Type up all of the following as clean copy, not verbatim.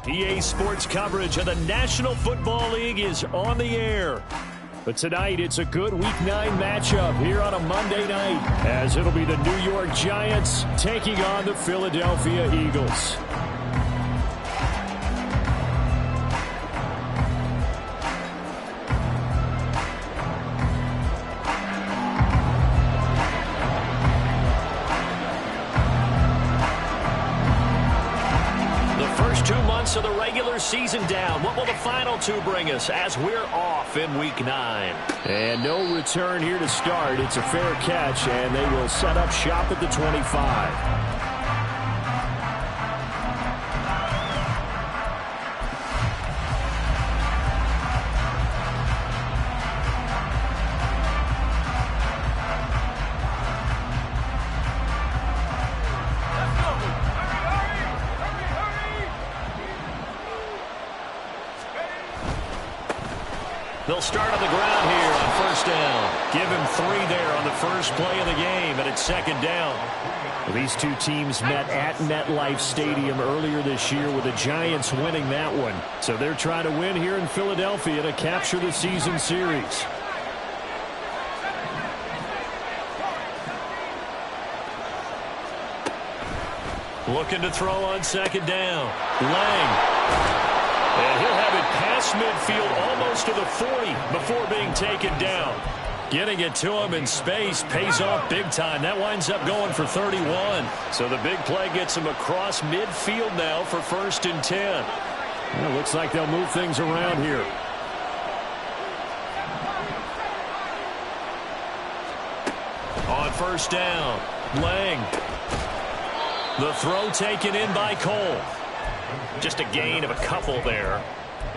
EA Sports coverage of the National Football League is on the air. But tonight, it's a good Week 9 matchup here on a Monday night, as it'll be the New York Giants taking on the Philadelphia Eagles. Of the regular season down. What will the final two bring us as we're off in Week 9? And no return here to start. It's a fair catch, and they will set up shop at the 25. They'll start on the ground here on first down. Give him 3 there on the first play of the game, and it's second down. Well, these two teams met at MetLife Stadium earlier this year with the Giants winning that one. So they're trying to win here in Philadelphia to capture the season series. Looking to throw on second down. Lang. And he'll have it past midfield almost to the 40 before being taken down. Getting it to him in space pays off big time. That winds up going for 31. So the big play gets him across midfield now for 1st and 10. Well, looks like they'll move things around here. On first down, Lang. The throw taken in by Cole. Just a gain of a couple there,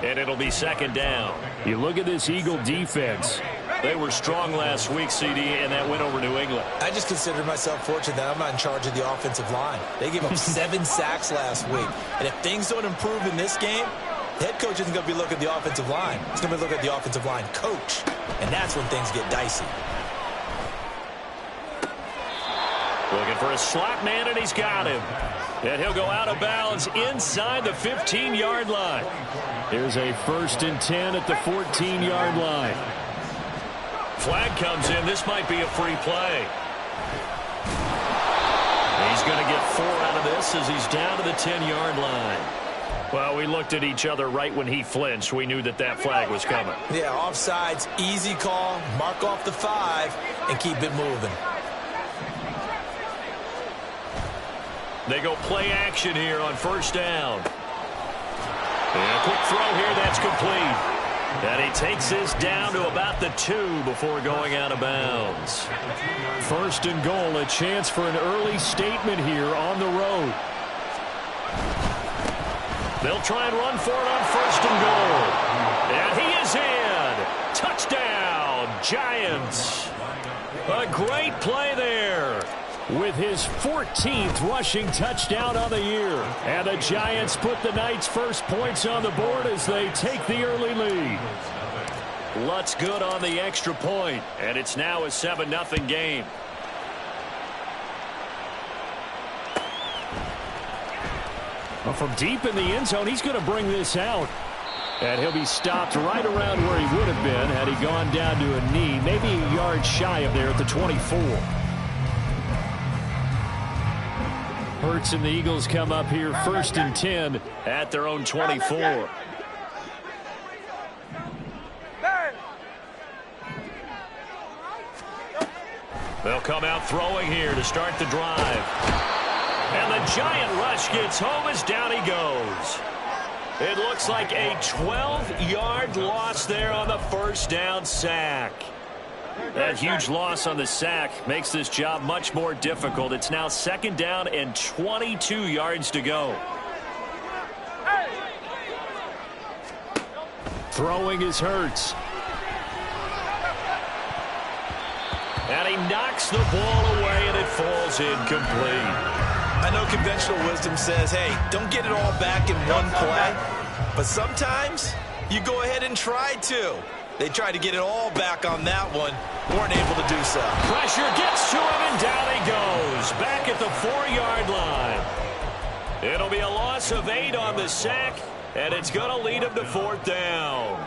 and it'll be second down. You look at this Eagle defense. They were strong last week, CD, and that went over New England. I just consider myself fortunate that I'm not in charge of the offensive line. They gave up 7 sacks last week, and if things don't improve in this game, the head coach isn't going to be looking at the offensive line. He's going to be looking at the offensive line coach, and that's when things get dicey. Looking for a slot man, and he's got him. And he'll go out of bounds inside the 15-yard line. Here's a 1st and 10 at the 14-yard line. Flag comes in. This might be a free play. He's going to get 4 out of this as he's down to the 10-yard line. Well, we looked at each other right when he flinched. We knew that that flag was coming. Yeah, offsides, easy call. Mark off the 5 and keep it moving. They go play action here on first down. And a quick throw here, that's complete. And he takes this down to about the 2 before going out of bounds. 1st and goal, a chance for an early statement here on the road. They'll try and run for it on 1st and goal. And he is in. Touchdown, Giants. A great play there. With his 14th rushing touchdown on the year. And the Giants put the night's first points on the board as they take the early lead. Lutz good on the extra point, and it's now a 7-0 game. Well, from deep in the end zone, he's going to bring this out. And he'll be stopped right around where he would have been had he gone down to a knee, maybe a yard shy of there at the 24. Hurts and the Eagles come up here 1st and 10 at their own 24. They'll come out throwing here to start the drive. And the giant rush gets home as down he goes. It looks like a 12-yard loss there on the first down sack. That huge loss on the sack makes this job much more difficult. It's now 2nd down and 22 yards to go. Throwing is Hurts. And he knocks the ball away, and it falls incomplete. I know conventional wisdom says, hey, don't get it all back in one play. But sometimes you go ahead and try to. They tried to get it all back on that one. Weren't able to do so. Pressure gets to him, and down he goes. Back at the 4-yard line. It'll be a loss of 8 on the sack, and it's going to lead them to 4th down.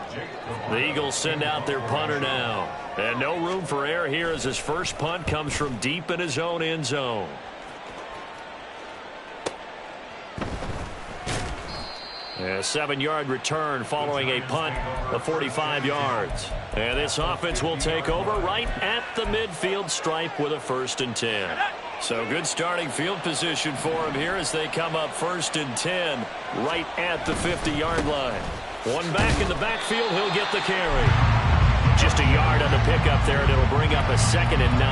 The Eagles send out their punter now. And no room for error here as his first punt comes from deep in his own end zone. A 7-yard return following a punt of 45 yards. And this offense will take over right at the midfield stripe with a 1st and 10. So good starting field position for him here as they come up 1st and 10 right at the 50-yard line. One back in the backfield, he'll get the carry. Just a yard on the pickup there, and it'll bring up a 2nd and 9.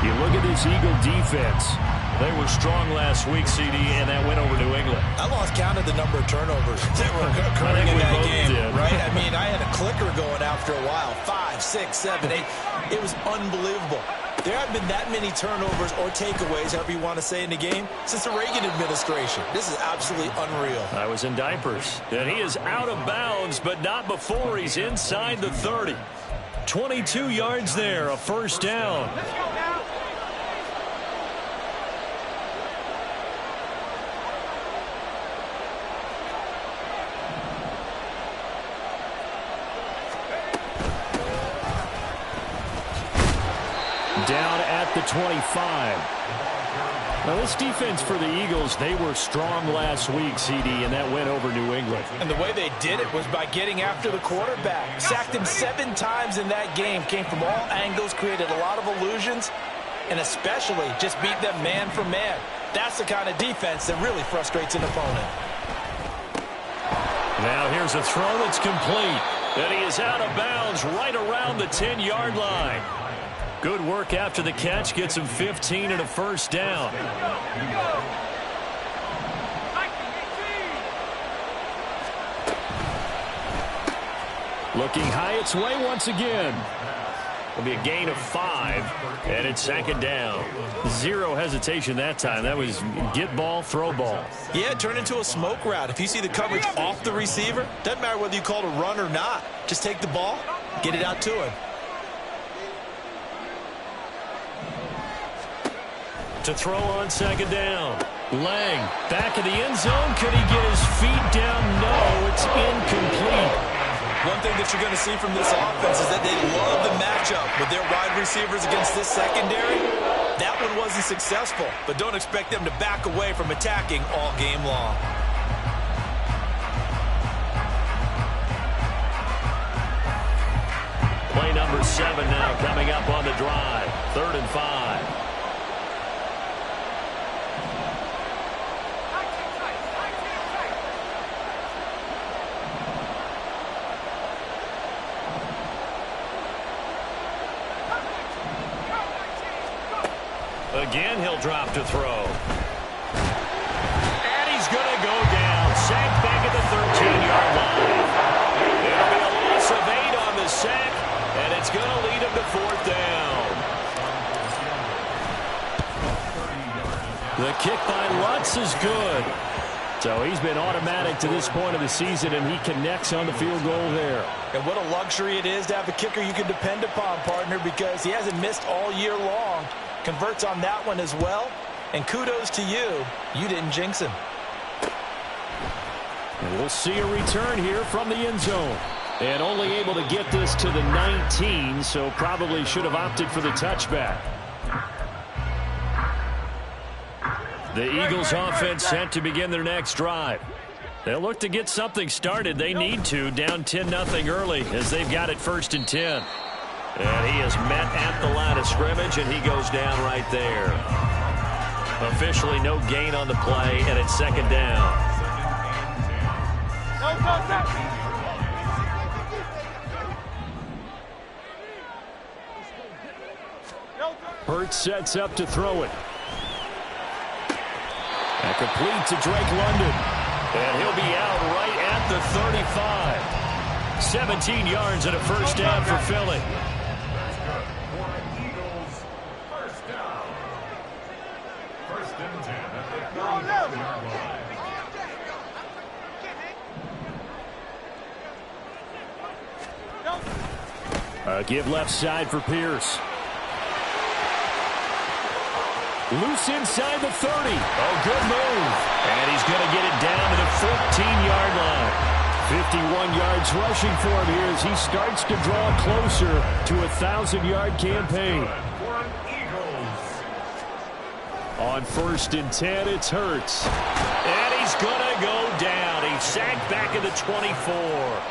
You look at this Eagle defense. They were strong last week, CD, and that went over New England. I lost count of the number of turnovers that were occurring in that game, right? I mean, I had a clicker going after a while. 5, 6, 7, 8. It was unbelievable. There haven't been that many turnovers or takeaways, however you want to say, in the game since the Reagan administration. This is absolutely unreal. I was in diapers. And he is out of bounds, but not before he's inside the 30. 22 yards there, a 1st down. Down at the 25. Now, this defense for the Eagles, they were strong last week, CD, and that went over New England. And the way they did it was by getting after the quarterback. Sacked him 7 times in that game. Came from all angles, created a lot of illusions, and especially just beat them man for man. That's the kind of defense that really frustrates an opponent. Now here's a throw that's complete. And he is out of bounds right around the 10-yard line. Good work after the catch. Gets him 15 and a 1st down. Looking high its way once again. It'll be a gain of 5, and it's 2nd down. Zero hesitation that time. That was get ball, throw ball. Yeah, turn into a smoke route. If you see the coverage off the receiver, doesn't matter whether you call it a run or not. Just take the ball, get it out to him. To throw on 2nd down. Lang back in the end zone. Could he get his feet down? No, it's incomplete. One thing that you're going to see from this offense is that they love the matchup with their wide receivers against this secondary. That one wasn't successful, but don't expect them to back away from attacking all game long. Play number 7 now coming up on the drive. 3rd and 5. Again, he'll drop to throw. And he's going to go down. Sacked back at the 13-yard line. It'll be a loss of 8 on the sack, and it's going to lead him to 4th down. The kick by Lutz is good. So he's been automatic to this point of the season, and he connects on the field goal there. And what a luxury it is to have a kicker you can depend upon, partner, because he hasn't missed all year long. Converts on that one as well. And kudos to you. You didn't jinx him. And we'll see a return here from the end zone. And only able to get this to the 19, so probably should have opted for the touchback. The Eagles offense set to begin their next drive. They'll look to get something started. They need to, down 10-0 early as they've got it 1st and 10. And he is met at the line of scrimmage, and he goes down right there. Officially no gain on the play, and it's 2nd down. Hurts sets up to throw it. And complete to Drake London. And he'll be out right at the 35. 17 yards and a 1st down for Philly. Give left side for Pierce. Loose inside the 30. Oh, good move. And he's going to get it down to the 14-yard line. 51 yards rushing for him here as he starts to draw closer to a 1,000-yard campaign. On 1st and 10, it's Hurts. And he's going to go down. He's sacked back at the 24.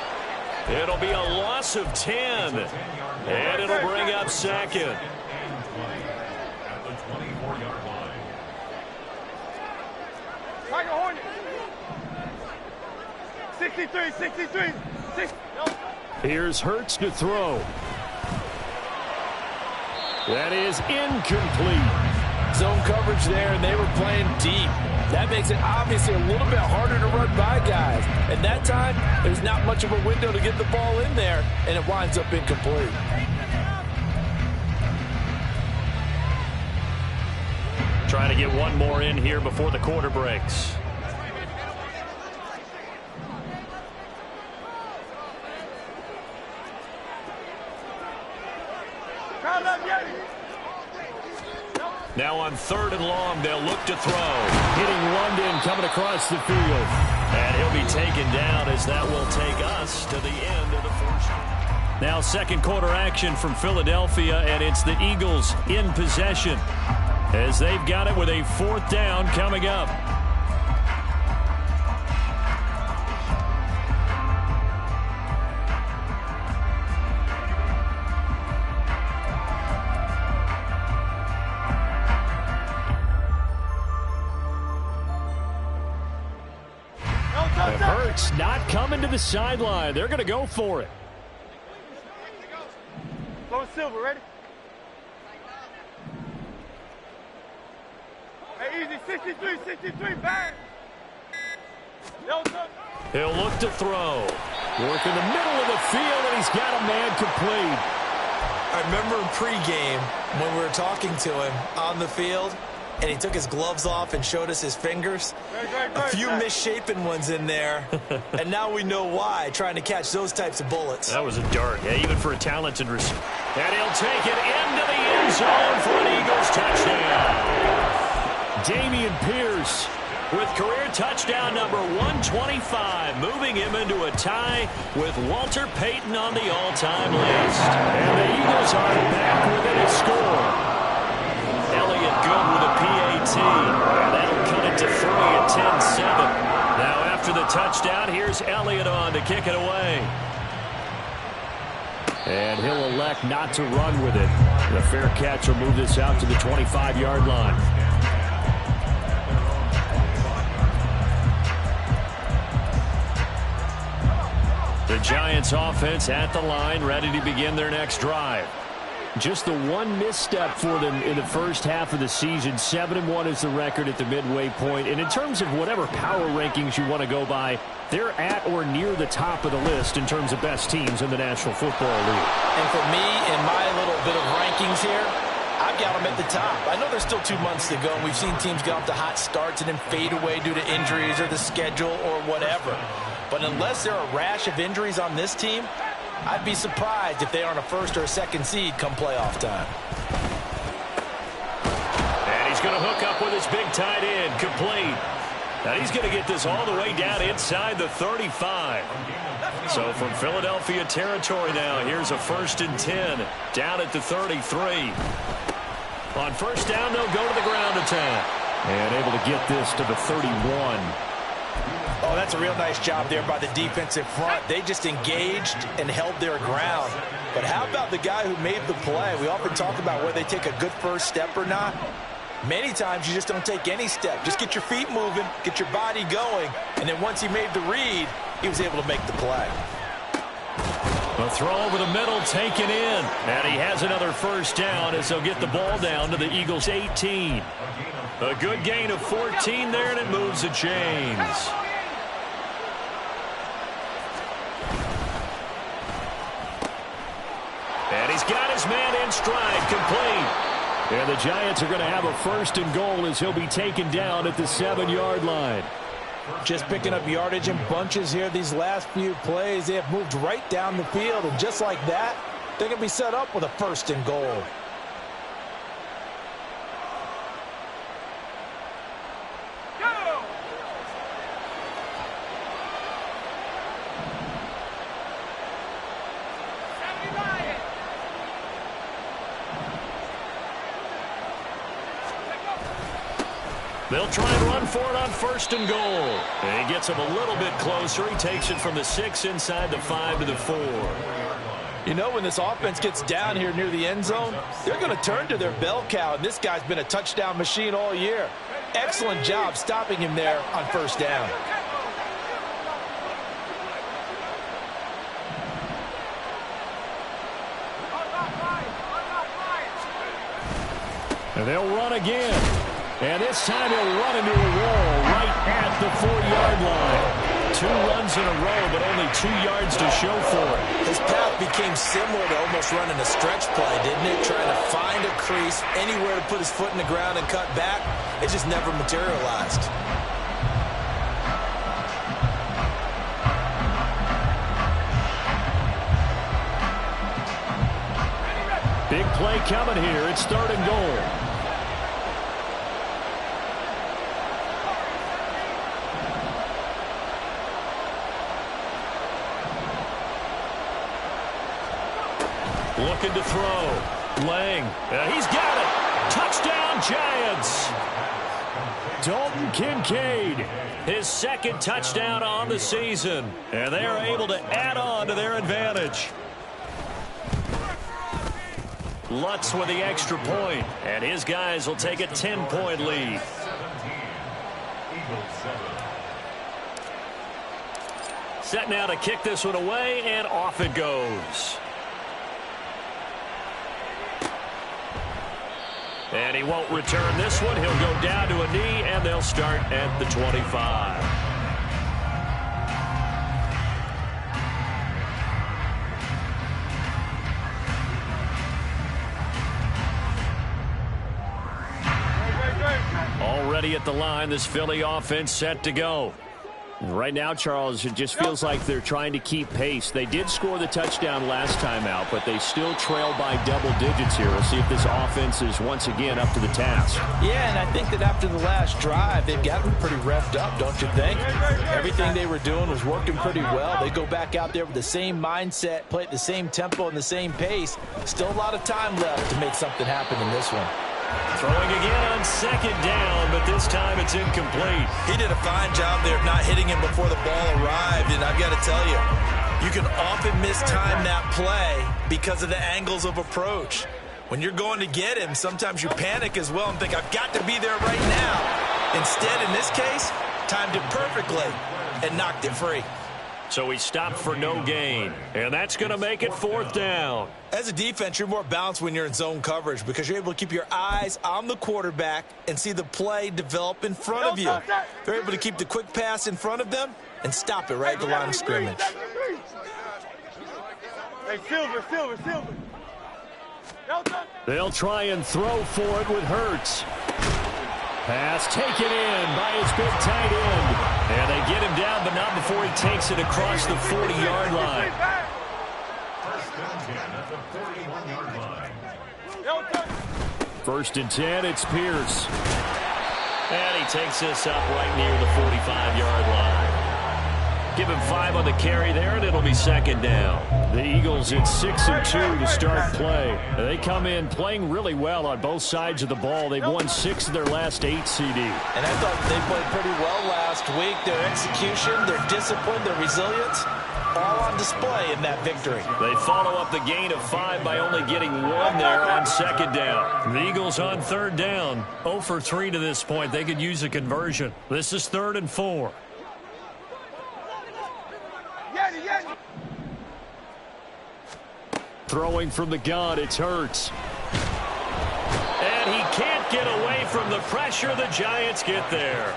It'll be a loss of 10. And it'll bring up 2nd. Tiger Hornet. 63. Here's Hurts to throw. That is incomplete. Zone coverage there, and they were playing deep. That makes it obviously a little bit harder to run by guys. And that time, there's not much of a window to get the ball in there, and it winds up incomplete. Trying to get one more in here before the quarter breaks. Now on 3rd and long, they'll look to throw. Hitting London coming across the field. And he'll be taken down as that will take us to the end of the first. Now 2nd quarter action from Philadelphia, and it's the Eagles in possession as they've got it with a 4th down coming up. Hurts not coming to the sideline. They're going to go for it. Low Silver, ready? Hey, easy. 63, back. He'll look to throw. Work in the middle of the field, and he's got a man complete. I remember in pregame when we were talking to him on the field, and he took his gloves off and showed us his fingers. A few misshapen ones in there, and now we know why, trying to catch those types of bullets. That was a dart, yeah, even for a talented receiver. And he'll take it into the end zone for an Eagles touchdown. Dameon Pierce with career touchdown number 125, moving him into a tie with Walter Payton on the all-time list. And the Eagles are back within a score. Elliott good with a PAT. And that'll cut it to 3 at 10-7. Now after the touchdown, here's Elliott on to kick it away. And he'll elect not to run with it. The fair catch will move this out to the 25-yard line. The Giants offense at the line, ready to begin their next drive. Just the one misstep for them in the first half of the season. 7-1 is the record at the midway point. And in terms of whatever power rankings you want to go by, they're at or near the top of the list in terms of best teams in the National Football League. And for me, in my little bit of rankings here, I've got them at the top. I know there's still 2 months to go, and we've seen teams get off to hot starts and then fade away due to injuries or the schedule or whatever. But unless there are a rash of injuries on this team, I'd be surprised if they aren't a 1st or a 2nd seed come playoff time. And he's going to hook up with his big tight end, complete. Now he's going to get this all the way down inside the 35. So from Philadelphia territory now, here's a 1st and 10 down at the 33. On 1st down, they'll go to the ground attack. And able to get this to the 31. Oh, that's a real nice job there by the defensive front. They just engaged and held their ground. But how about the guy who made the play? We often talk about whether they take a good first step or not. Many times you just don't take any step. Just get your feet moving, get your body going, and then once he made the read, he was able to make the play. A throw over the middle taken in. And he has another 1st down as they'll get the ball down to the Eagles' 18. A good gain of 14 there, and it moves the chains. And he's got his man in stride, complete. And the Giants are going to have a 1st and goal as he'll be taken down at the 7-yard line. Just picking up yardage in bunches here these last few plays. They have moved right down the field, and just like that, they're going to be set up with a 1st and goal. They'll try and run for it on 1st and goal. And he gets him a little bit closer. He takes it from the 6 inside the 5 to the 4. You know, when this offense gets down here near the end zone, they're going to turn to their bell cow, and this guy's been a touchdown machine all year. Excellent job stopping him there on 1st down. And they'll run again. And this time he'll run into a wall right at the 4-yard line. 2 runs in a row, but only 2 yards to show for it. His path became similar to almost running a stretch play, didn't it? Trying to find a crease, anywhere to put his foot in the ground and cut back. It just never materialized. Big play coming here. It's 3rd and goal. Looking to throw. Lang. He's got it. Touchdown, Giants. Dalton Kincaid. His 2nd touchdown on the season. And they are able to add on to their advantage. Lutz with the extra point. And his guys will take a 10-point lead. Set now to kick this one away, and off it goes. And he won't return this one. He'll go down to a knee, and they'll start at the 25. Already at the line, this Philly offense set to go. Right now, Charles, it just feels like they're trying to keep pace. They did score the touchdown last time out, but they still trail by double digits here. We'll see if this offense is once again up to the task. Yeah, and I think that after the last drive, they've got them pretty revved up, don't you think? Everything they were doing was working pretty well. They go back out there with the same mindset, play at the same tempo and the same pace. Still a lot of time left to make something happen in this one. Throwing again on 2nd down, but this time it's incomplete. He did a fine job there of not hitting him before the ball arrived, and I've got to tell you, you can often mistime that play because of the angles of approach. When you're going to get him, sometimes you panic as well and think, I've got to be there right now. Instead, in this case, timed it perfectly and knocked it free. So he stopped for no gain, and that's going to make it 4th down. As a defense, you're more balanced when you're in zone coverage because you're able to keep your eyes on the quarterback and see the play develop in front of you. They're able to keep the quick pass in front of them and stop it right at the line of scrimmage. Hey, Silver. They'll try and throw for it with Hurts. Pass taken in by his big tight end. And they get him down, but not before he takes it across the 40-yard line. First and 10, it's Pierce. And he takes this up right near the 45-yard line. Give him 5 on the carry there, and it'll be 2nd down. The Eagles at 6-2 to start play. They come in playing really well on both sides of the ball. They've won 6 of their last 8 CD. And I thought they played pretty well last week. Their execution, their discipline, their resilience, all on display in that victory. They follow up the gain of 5 by only getting 1 there on 2nd down. The Eagles on 3rd down. 0 for 3 to this point. They could use a conversion. This is 3rd and 4. Throwing from the gun, it's Hurts. And he can't get away from the pressure. The Giants get there.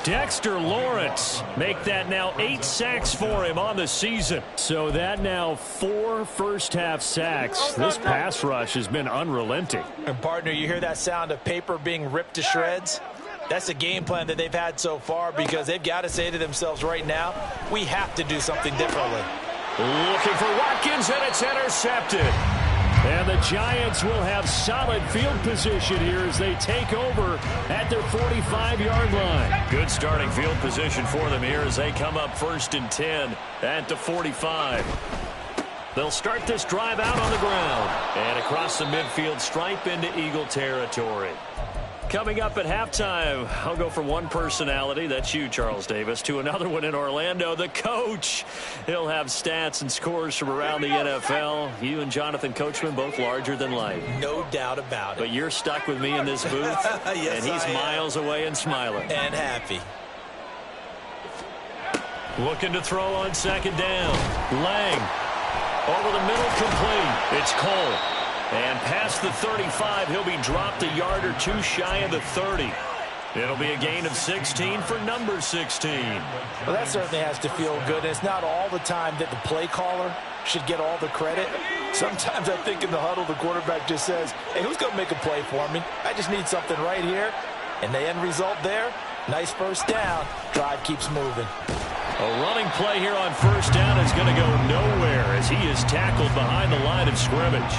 Dexter Lawrence make that now 8 sacks for him on the season. So that now 4 first-half sacks. This pass rush has been unrelenting. And, partner, you hear that sound of paper being ripped to shreds? That's a game plan that they've had so far because they've got to say to themselves right now, we have to do something differently. Looking for Watkins, and it's intercepted. And the Giants will have solid field position here as they take over at their 45-yard line. Good starting field position for them here as they come up 1st and 10 at the 45. They'll start this drive out on the ground and across the midfield stripe into Eagle territory. Coming up at halftime, I'll go from one personality, that's you, Charles Davis, to another one in Orlando, the coach. He'll have stats and scores from around the NFL. You and Jonathan Coachman both larger than life. No doubt about it. But you're stuck with me in this booth, yes, and he's miles away and smiling. And happy. Looking to throw on second down. Lang. Over the middle, complete. It's Cole. And past the 35, he'll be dropped a yard or two shy of the 30. It'll be a gain of 16 for number 16. Well, that certainly has to feel good. And it's not all the time that the play caller should get all the credit. Sometimes I think in the huddle, the quarterback just says, hey, who's going to make a play for me? I just need something right here. And the end result there, nice first down. Drive keeps moving. A running play here on first down is going to go nowhere as he is tackled behind the line of scrimmage.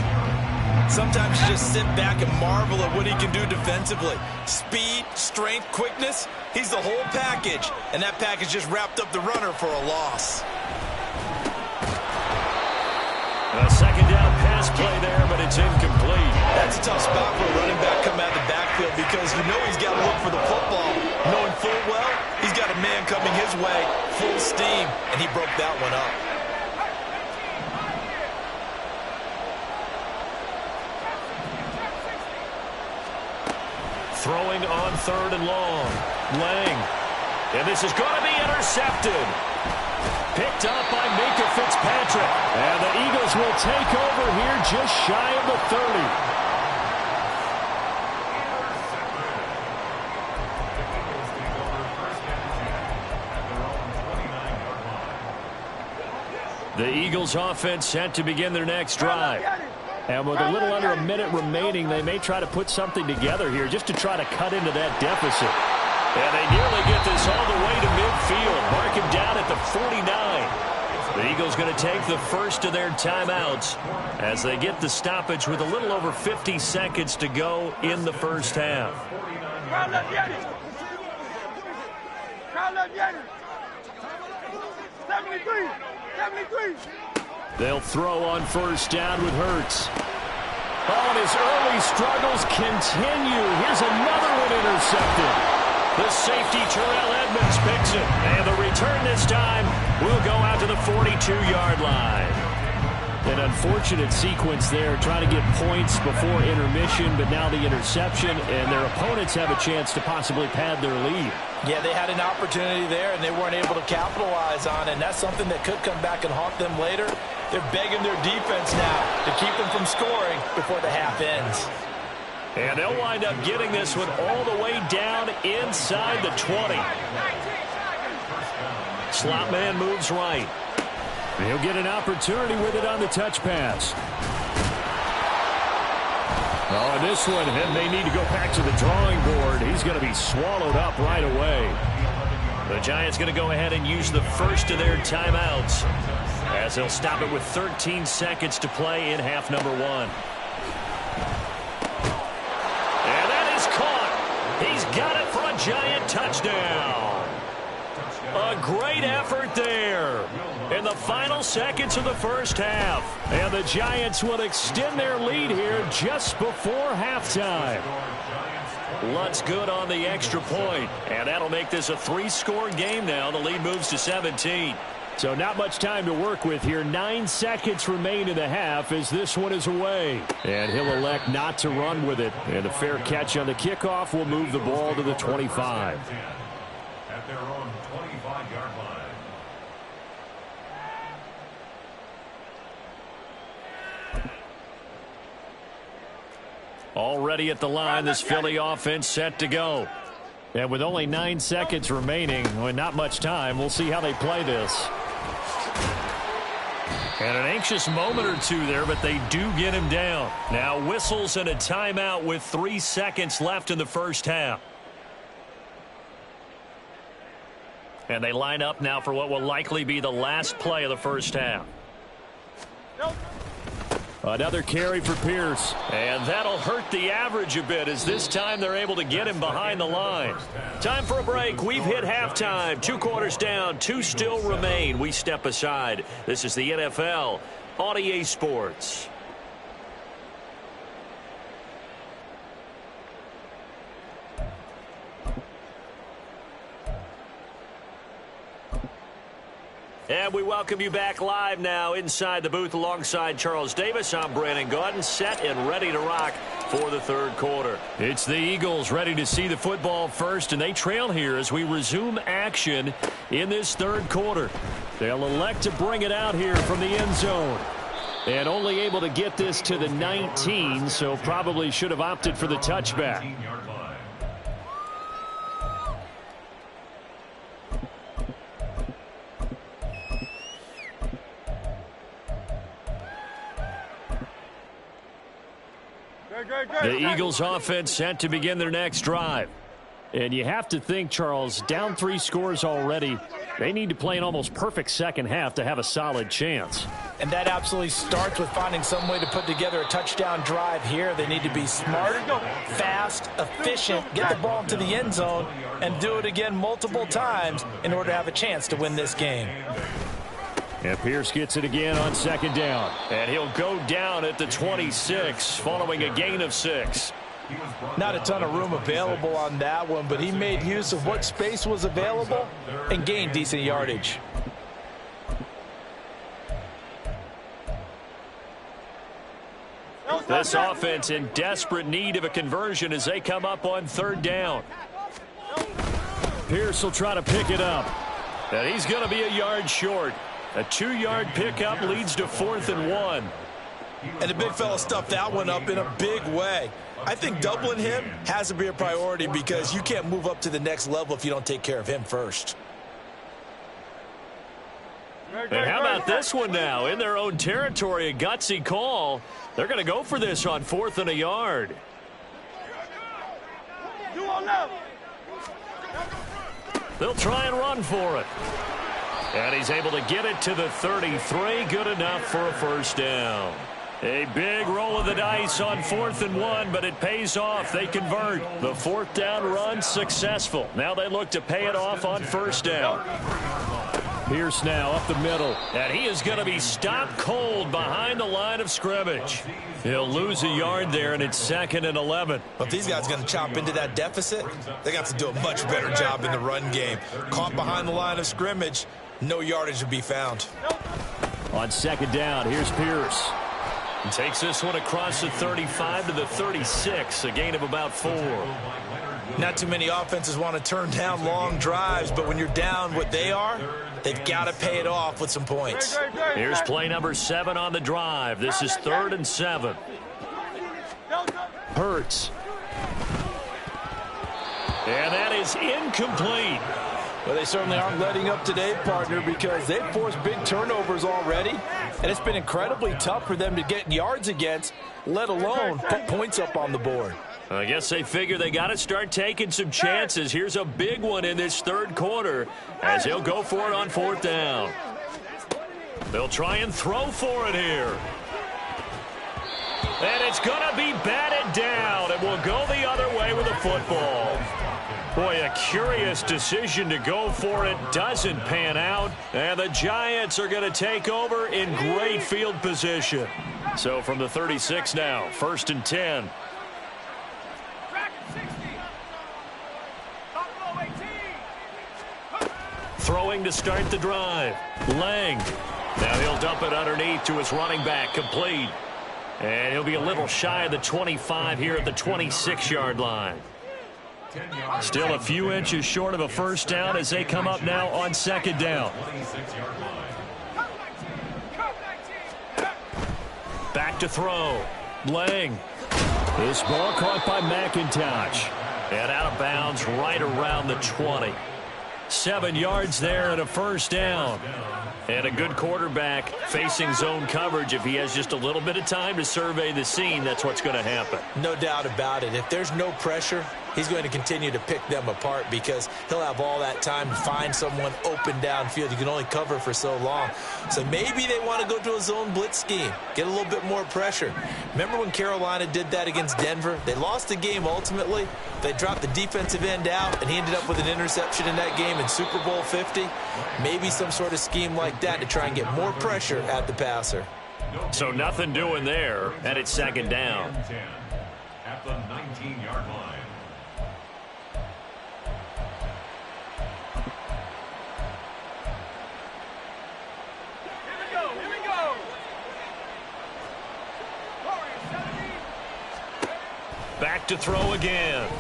Sometimes you just sit back and marvel at what he can do defensively. Speed, strength, quickness, he's the whole package. And that package just wrapped up the runner for a loss. A second down pass play there, but it's incomplete. That's a tough spot for a running back coming out of the backfield because you know he's got to look for the football. Knowing full well, he's got a man coming his way, full steam, and he broke that one up. Throwing on third and long. Lang. And this is going to be intercepted. Picked up by Minkah Fitzpatrick. And the Eagles will take over here just shy of the 30. The Eagles offense set to begin their next drive. And with a little under a minute remaining, they may try to put something together here just to try to cut into that deficit. And they nearly get this all the way to midfield. Mark him down at the 49. The Eagles going to take the first of their timeouts as they get the stoppage with a little over 50 seconds to go in the first half. 73. They'll throw on first down with Hurts. Oh, and his early struggles continue. Here's another one intercepted. The safety, Terrell Edmonds, picks it. And the return this time will go out to the 42-yard line. An unfortunate sequence there, trying to get points before intermission, but now the interception, and their opponents have a chance to possibly pad their lead. Yeah, they had an opportunity there, and they weren't able to capitalize on it, and that's something that could come back and haunt them later. They're begging their defense now to keep them from scoring before the half ends. And they'll wind up getting this one all the way down inside the 20. Slot man moves right. He'll get an opportunity with it on the touch pass. Oh, and this one, and they need to go back to the drawing board. He's going to be swallowed up right away. The Giants going to go ahead and use the first of their timeouts as they'll stop it with 13 seconds to play in half number one. And that is caught. He's got it for a Giant touchdown. A great effort there in the final seconds of the first half. And the Giants will extend their lead here just before halftime. Lutz good on the extra point, and that'll make this a 3-score game now. The lead moves to 17. So not much time to work with here. 9 seconds remain in the half as this one is away. And he'll elect not to run with it. And a fair catch on the kickoff will move the ball to the 25. At their own 25-yard line. Already at the line, this Philly offense set to go. And with only 9 seconds remaining, with not much time, we'll see how they play this. And an anxious moment or two there, but they do get him down. Now whistles and a timeout with 3 seconds left in the first half. And they line up now for what will likely be the last play of the first half. Another carry for Pierce. And that'll hurt the average a bit as this time they're able to get him behind the line. Time for a break. We've hit halftime. 2 quarters down. 2 still remain. We step aside. This is the NFL on EA Sports. And we welcome you back live now inside the booth alongside Charles Davis. I'm Brandon Gaudin, set and ready to rock for the third quarter. It's the Eagles ready to see the football first, and they trail here as we resume action in this third quarter. They'll elect to bring it out here from the end zone. And only able to get this to the 19, so probably should have opted for the touchback. The Eagles offense set to begin their next drive. And you have to think, Charles, down 3 scores already. They need to play an almost perfect second half to have a solid chance. And that absolutely starts with finding some way to put together a touchdown drive here. They need to be smart, fast, efficient, get the ball into the end zone, and do it again multiple times in order to have a chance to win this game. And Pierce gets it again on second down. And he'll go down at the 26 following a gain of 6. Not a ton of room available on that one, but he made use of what space was available and gained decent yardage. This offense in desperate need of a conversion as they come up on third down. Pierce will try to pick it up. And he's going to be a yard short. A 2-yard pickup leads to 4th and 1. And the big fella stuffed that one up in a big way. I think doubling him has to be a priority because you can't move up to the next level if you don't take care of him first. And how about this one now? In their own territory, a gutsy call. They're going to go for this on 4th and a yard. They'll try and run for it. And he's able to get it to the 33. Good enough for a first down. A big roll of the dice on 4th and 1, but it pays off. They convert. The 4th down run successful. Now they look to pay it off on first down. Pierce now up the middle, and he is going to be stopped cold behind the line of scrimmage. He'll lose a yard there, and it's 2nd and 11. But if these guys are going to chop into that deficit, they got to do a much better job in the run game. Caught behind the line of scrimmage, no yardage to be found. On second down, here's Pierce. He takes this one across the 35 to the 36, a gain of about 4. Not too many offenses want to turn down long drives, but when you're down what they are, they've got to pay it off with some points. Here's play number 7 on the drive. This is 3rd and 7. Hurts. And that is incomplete. Well, they certainly aren't letting up today, partner, because they've forced big turnovers already, and it's been incredibly tough for them to get yards against, let alone put points up on the board. I guess they figure they got to start taking some chances. Here's a big one in this third quarter as he'll go for it on 4th down. They'll try and throw for it here. And it's going to be batted down, and will go the other way with the football. Boy, a curious decision to go for it. Doesn't pan out. And the Giants are going to take over in great field position. So from the 36 now, 1st and 10. Throwing to start the drive. Lang. Now he'll dump it underneath to his running back. Complete. And he'll be a little shy of the 25 here at the 26-yard line. Still a few inches short of a first down as they come up now on second down. Back to throw. Lang. This ball caught by McIntosh. And out of bounds right around the 20. 7 yards there and a first down. And a good quarterback facing zone coverage. If he has just a little bit of time to survey the scene, that's what's going to happen. No doubt about it. If there's no pressure, he's going to continue to pick them apart because he'll have all that time to find someone open downfield. You can only cover for so long. So maybe they want to go to a zone blitz scheme, get a little bit more pressure. Remember when Carolina did that against Denver? They lost the game ultimately. They dropped the defensive end out, and he ended up with an interception in that game in Super Bowl 50. Maybe some sort of scheme like that to try and get more pressure at the passer. So nothing doing there, and it's second down. At the 19-yard line. Back to throw again.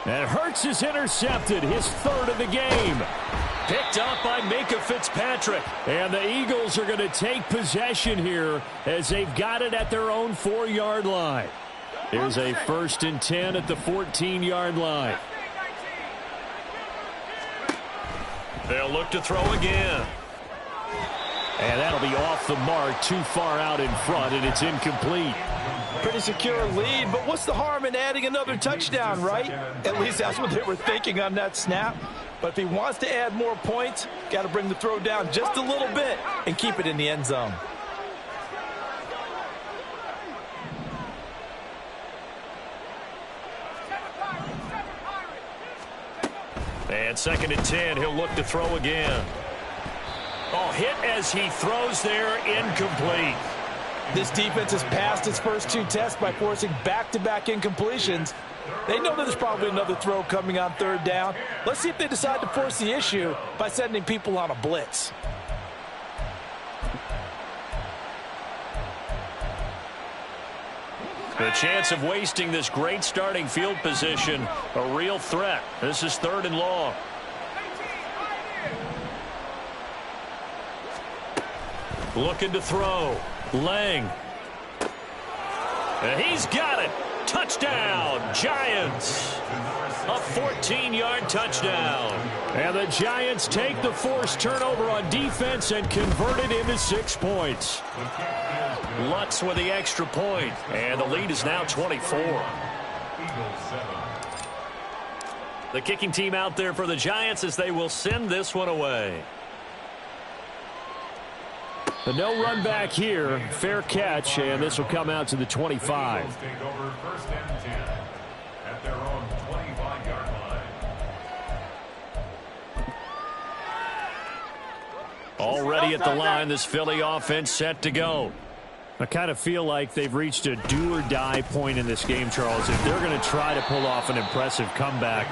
And Hurts is intercepted, his third of the game. Picked up by Minkah Fitzpatrick. And the Eagles are going to take possession here as they've got it at their own 4-yard line. Here's a 1st and 10 at the 14-yard line. They'll look to throw again. And that'll be off the mark, too far out in front, and it's incomplete. Pretty secure lead, but what's the harm in adding another touchdown, right? At least that's what they were thinking on that snap. But if he wants to add more points, got to bring the throw down just a little bit and keep it in the end zone. And 2nd and 10, he'll look to throw again. Oh, hit as he throws there, incomplete. This defense has passed its first 2 tests by forcing back-to-back incompletions. They know that there's probably another throw coming on 3rd down. Let's see if they decide to force the issue by sending people on a blitz. The chance of wasting this great starting field position, a real threat. This is 3rd and long. Looking to throw. Lang. And he's got it. Touchdown, Giants. A 14-yard touchdown. And the Giants take the forced turnover on defense and convert it into 6 points. Lutz with the extra point, and the lead is now 24. The kicking team out there for the Giants as they will send this one away. The no run back here, fair catch, and this will come out to the 25. Eagles take over 1st and 10 at their own 25-yard line. Already at the line, this Philly offense set to go. I kind of feel like they've reached a do-or-die point in this game, Charles. If they're going to try to pull off an impressive comeback,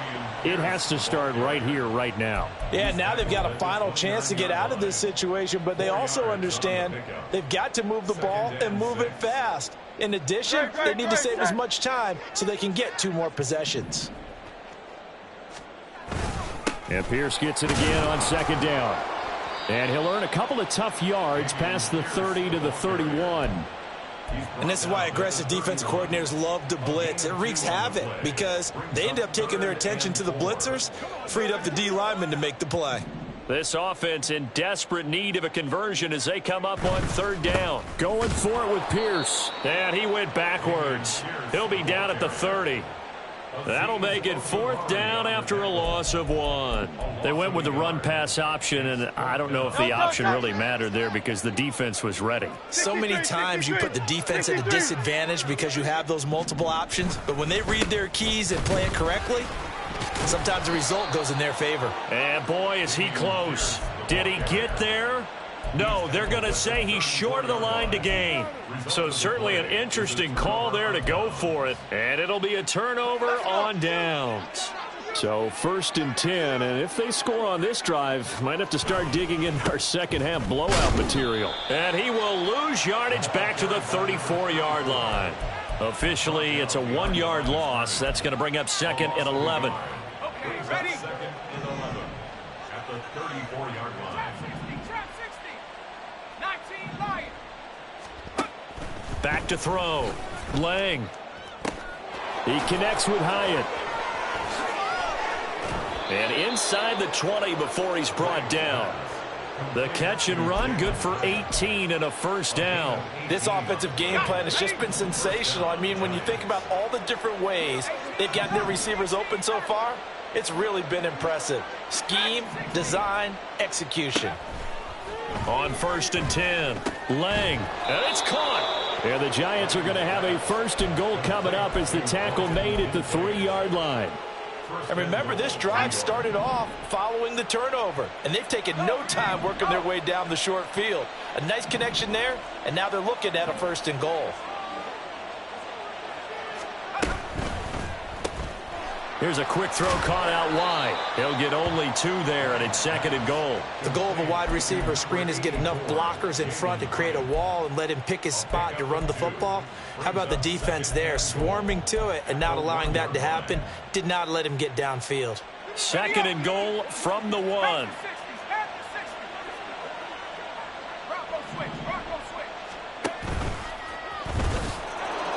it has to start right here, right now. Yeah, now they've got a final chance to get out of this situation, but they also understand they've got to move the ball and move it fast. In addition, they need to save as much time so they can get 2 more possessions. And Pierce gets it again on 2nd down. And he'll earn a couple of tough yards past the 30 to the 31. And this is why aggressive defensive coordinators love to blitz. It wreaks havoc because they end up taking their attention to the blitzers, freed up the D lineman to make the play. This offense in desperate need of a conversion as they come up on 3rd down. Going for it with Pierce. And he went backwards. He'll be down at the 30. That'll make it 4th down after a loss of 1. They went with the run-pass option, and I don't know if the option really mattered there because the defense was ready. So many times you put the defense at a disadvantage because you have those multiple options, but when they read their keys and play it correctly, sometimes the result goes in their favor. And boy, is he close. Did he get there? No, they're going to say he's short of the line to gain. So certainly an interesting call there to go for it. And it'll be a turnover on downs. So 1st and 10, and if they score on this drive, might have to start digging in our second-half blowout material. And he will lose yardage back to the 34-yard line. Officially, it's a 1-yard loss. That's going to bring up 2nd and 11. Ready? 2nd and 11 at the 34-yard line. Back to throw. Lang. He connects with Hyatt. And inside the 20 before he's brought down. The catch and run, good for 18 and a 1st down. This offensive game plan has just been sensational. I mean, when you think about all the different ways they've gotten their receivers open so far, it's really been impressive. Scheme, design, execution. On 1st and 10, Lang. And it's caught. And the Giants are going to have a 1st and goal coming up as the tackle made at the 3-yard line. And remember, this drive started off following the turnover, and they've taken no time working their way down the short field. A nice connection there, and now they're looking at a 1st and goal. Here's a quick throw caught out wide. He'll get only 2 there, and it's 2nd and goal. The goal of a wide receiver screen is get enough blockers in front to create a wall and let him pick his spot to run the football. How about the defense there, swarming to it and not allowing that to happen? Did not let him get downfield. 2nd and goal from the 1.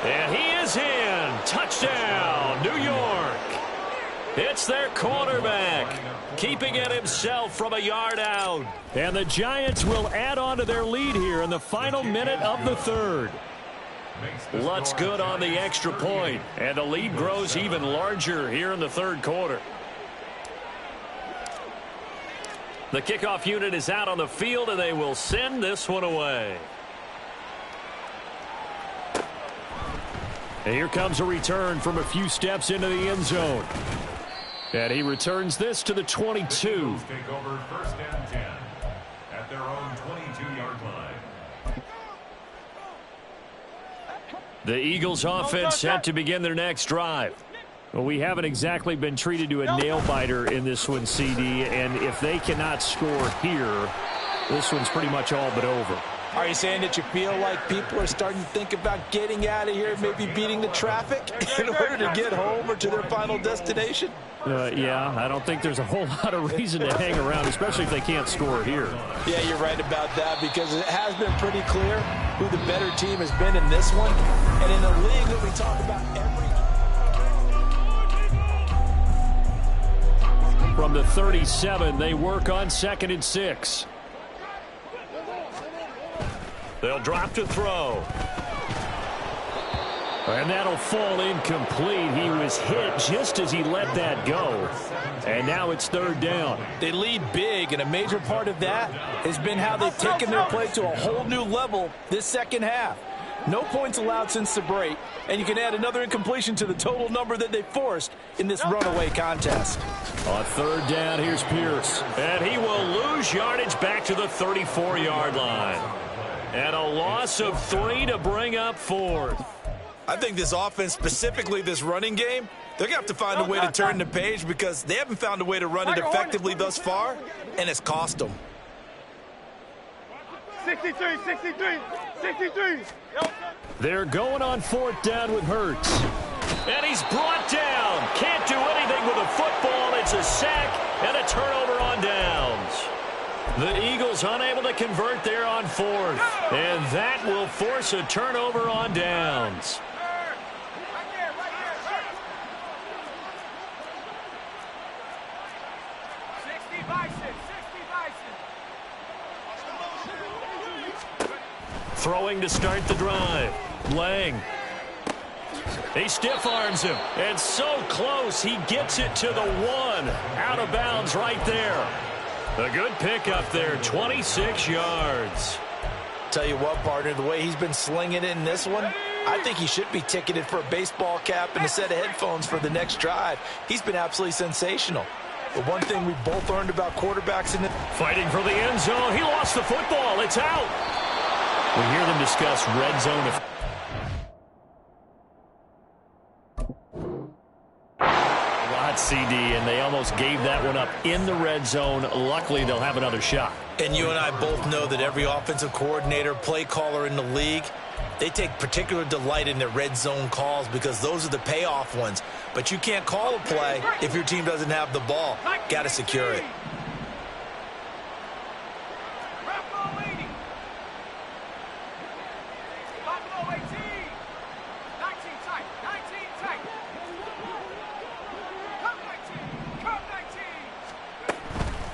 And he is in. Touchdown, New York. It's their quarterback, keeping it himself from a yard out. And the Giants will add on to their lead here in the final minute of the 3rd. Lutz good on the extra point, and the lead grows even larger here in the 3rd quarter. The kickoff unit is out on the field, and they will send this one away. And here comes a return from a few steps into the end zone. And he returns this to the 22. Take over 1st and 10 at their own 22-yard line. The Eagles offense set to begin their next drive. Well, we haven't exactly been treated to a nail-biter in this one, CD, and if they cannot score here, this one's pretty much all but over. Are you saying that you feel like people are starting to think about getting out of here, maybe beating the traffic in order to get home or to their final destination? Yeah, I don't think there's a whole lot of reason to hang around, especially if they can't score here. Yeah, you're right about that because it has been pretty clear who the better team has been in this one. And in a league that we talk about From the 37, they work on 2nd and 6. They'll drop to throw. And that'll fall incomplete. He was hit just as he let that go. And now it's 3rd down. They lead big, and a major part of that has been how they've taken their play to a whole new level this second half. No points allowed since the break, and you can add another incompletion to the total number that they forced in this runaway contest. On 3rd down, here's Pierce. And he will lose yardage back to the 34-yard line. And a loss of 3 to bring up 4th. I think this offense, specifically this running game, they're going to have to find a way to turn the page because they haven't found a way to run it effectively thus far, and it's cost them. 63, 63, 63. They're going on 4th down with Hurts. And he's brought down. Can't do anything with a football. It's a sack and a turnover on downs. The Eagles unable to convert there on 4th. And that will force a turnover on downs. Throwing to start the drive. Lang. He stiff arms him. And so close, he gets it to the 1. Out of bounds right there. A good pickup there, 26 yards. Tell you what, partner, the way he's been slinging it in this one, I think he should be ticketed for a baseball cap and a set of headphones for the next drive. He's been absolutely sensational. But one thing we both learned about quarterbacks in the... Fighting for the end zone. He lost the football. It's out. We hear them discuss red zone. CD, and they almost gave that one up in the red zone. Luckily, they'll have another shot. And you and I both know that every offensive coordinator, play caller in the league, they take particular delight in their red zone calls because those are the payoff ones. But you can't call a play if your team doesn't have the ball. Got to secure it.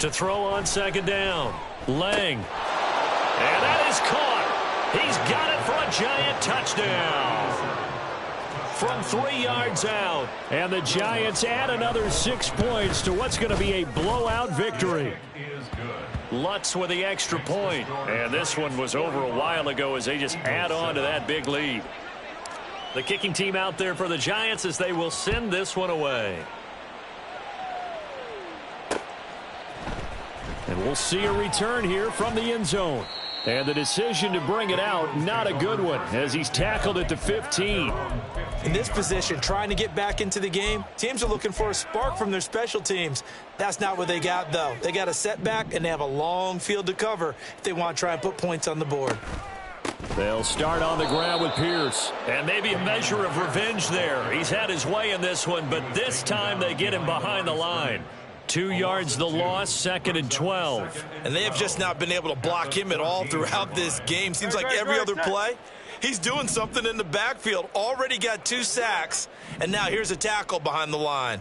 To throw on 2nd down. Lang. And that is caught. He's got it for a Giant touchdown. From 3 yards out. And the Giants add another 6 points to what's going to be a blowout victory. Lutz with the extra point. And this one was over a while ago as they just add on to that big lead. The kicking team out there for the Giants as they will send this one away. And we'll see a return here from the end zone. And the decision to bring it out, not a good one, as he's tackled at the 15. In this position, trying to get back into the game, teams are looking for a spark from their special teams. That's not what they got, though. They got a setback, and they have a long field to cover if they want to try and put points on the board. They'll start on the ground with Pierce. And maybe a measure of revenge there. He's had his way in this one, but this time they get him behind the line. 2 yards the loss, 2nd and 12. And they have just not been able to block him at all throughout this game. Seems like every other play, he's doing something in the backfield. Already got 2 sacks, and now here's a tackle behind the line.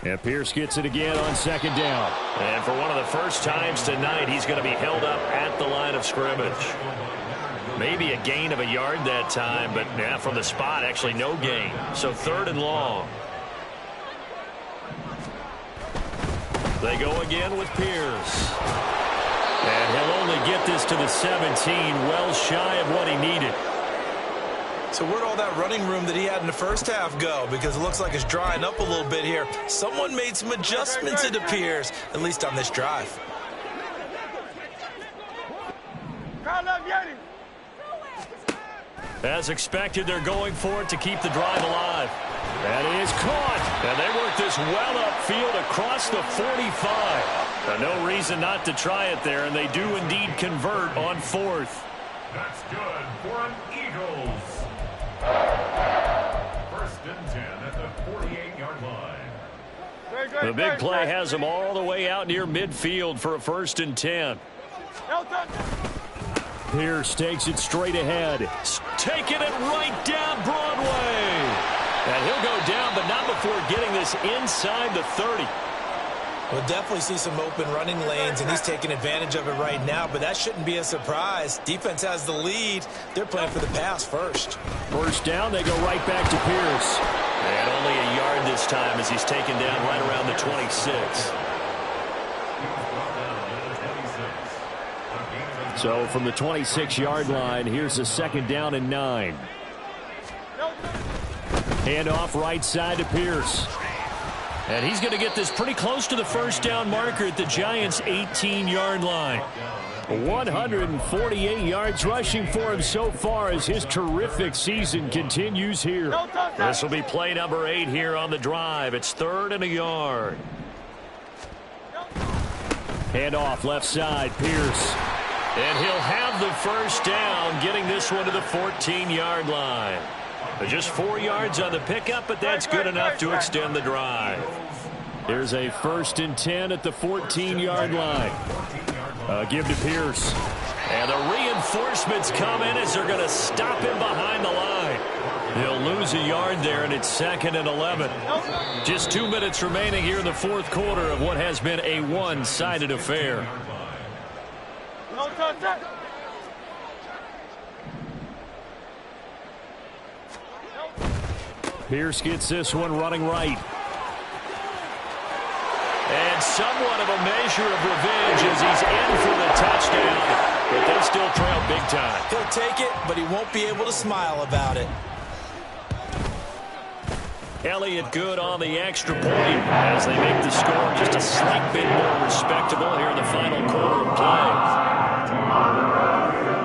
And Pierce gets it again on 2nd down. And for one of the first times tonight, he's going to be held up at the line of scrimmage. Maybe a gain of a yard that time, but from the spot, actually no gain. So 3rd and long. They go again with Pierce. And he'll only get this to the 17, well shy of what he needed. So where'd all that running room that he had in the first half go? Because it looks like it's drying up a little bit here. Someone made some adjustments, it appears, at least on this drive. As expected, they're going for it to keep the drive alive. That is caught. And they work this well upfield across the 45. No reason not to try it there, and they do indeed convert on 4th. That's good for an Eagles. 1st and 10 at the 48-yard line. The big play has them all the way out near midfield for a 1st and 10. Pierce takes it straight ahead. Taking it right down Broadway. And he'll go down, but not before getting this inside the 30. We'll definitely see some open running lanes, and he's taking advantage of it right now, but that shouldn't be a surprise. Defense has the lead. They're playing for the pass first. 1st down, they go right back to Pierce. And only a yard this time as he's taken down right around the 26. So from the 26-yard line, here's a 2nd down and 9. Hand off right side to Pierce. And he's going to get this pretty close to the 1st down marker at the Giants' 18-yard line. 148 yards rushing for him so far as his terrific season continues here. This will be play number 8 here on the drive. It's 3rd and a yard. Hand off left side, Pierce. And he'll have the 1st down, getting this one to the 14-yard line. Just 4 yards on the pickup, but that's good enough to extend the drive. Here's a 1st and 10 at the 14-yard line. Give to Pierce. And the reinforcements come in as they're going to stop him behind the line. He'll lose a yard there, and it's 2nd and 11. Just 2 minutes remaining here in the 4th quarter of what has been a one-sided affair. Pierce gets this one running right. And somewhat of a measure of revenge as he's in for the touchdown. But they still trail big time. He'll take it, but he won't be able to smile about it. Elliott good on the extra point as they make the score just a slight bit more respectable here in the final quarter of play.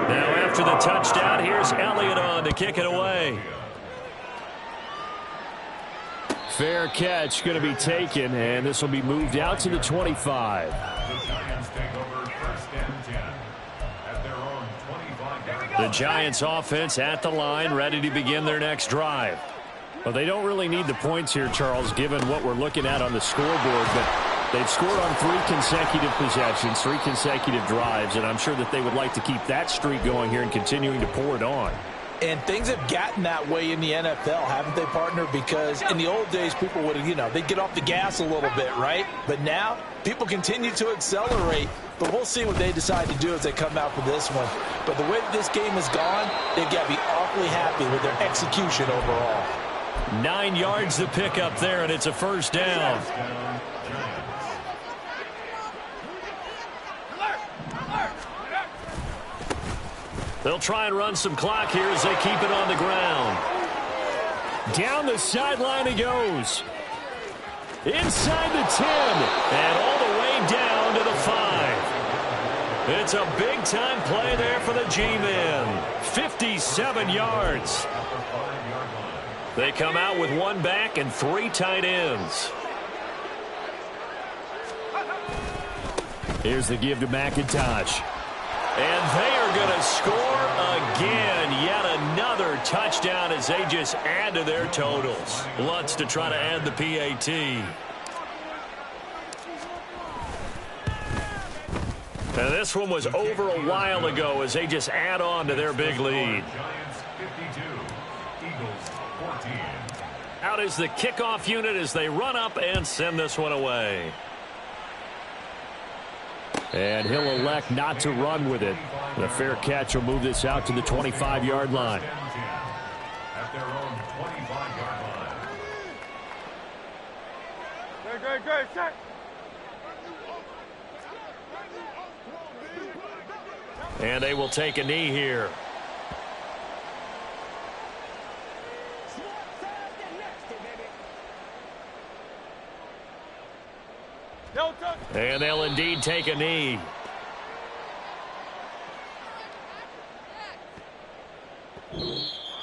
Now after the touchdown, here's Elliott on to kick it away. Fair catch going to be taken, and this will be moved out to the 25. The Giants take over 1st and 10 at their own 25-yard line. The Giants offense at the line, ready to begin their next drive. Well, they don't really need the points here, Charles, given what we're looking at on the scoreboard, but they've scored on 3 consecutive possessions, 3 consecutive drives, and I'm sure that they would like to keep that streak going here and continuing to pour it on. And things have gotten that way in the NFL, haven't they, partner? Because in the old days, people would, they'd get off the gas a little bit, right? But now, people continue to accelerate. But we'll see what they decide to do as they come out for this one. But the way that this game has gone, they've got to be awfully happy with their execution overall. 9 yards to pick up there, and it's a 1st down. They'll try and run some clock here as they keep it on the ground. Down the sideline he goes. Inside the 10. And all the way down to the 5. It's a big-time play there for the G-men. 57 yards. They come out with one back and 3 tight ends. Here's the give to McIntosh. And they are going to score again. Yet another touchdown as they just add to their totals. Lutz to try to add the PAT. And this one was over a while ago as they just add on to their big lead. Giants 52, Eagles 14. Out is the kickoff unit as they run up and send this one away. And he'll elect not to run with it. The fair catch will move this out to the 25-yard line. At their own 25-yard line. Go, set. And they will take a knee here. And they'll indeed take a knee.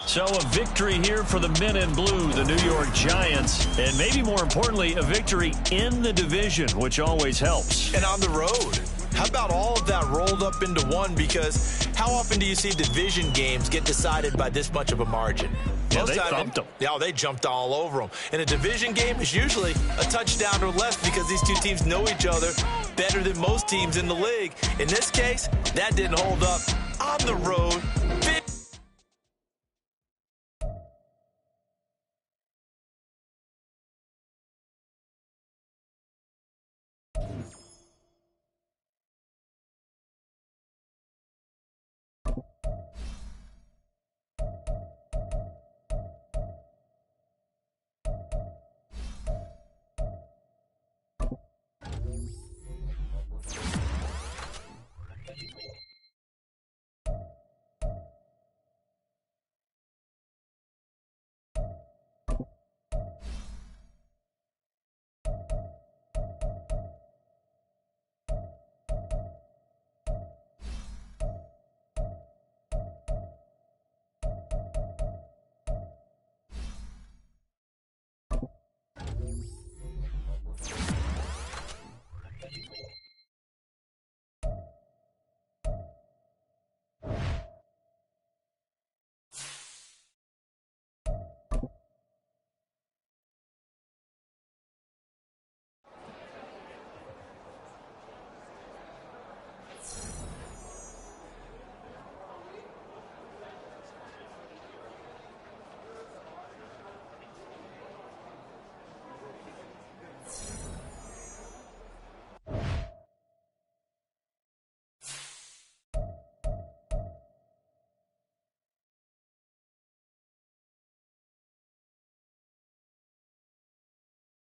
So a victory here for the men in blue, the New York Giants, and maybe more importantly, a victory in the division, which always helps. And on the road. How about all of that rolled up into one? Because how often do you see division games get decided by this much of a margin? Yeah, they thumped them. Yeah, they jumped all over them. And a division game is usually a touchdown or less because these two teams know each other better than most teams in the league. In this case, that didn't hold up. On the road,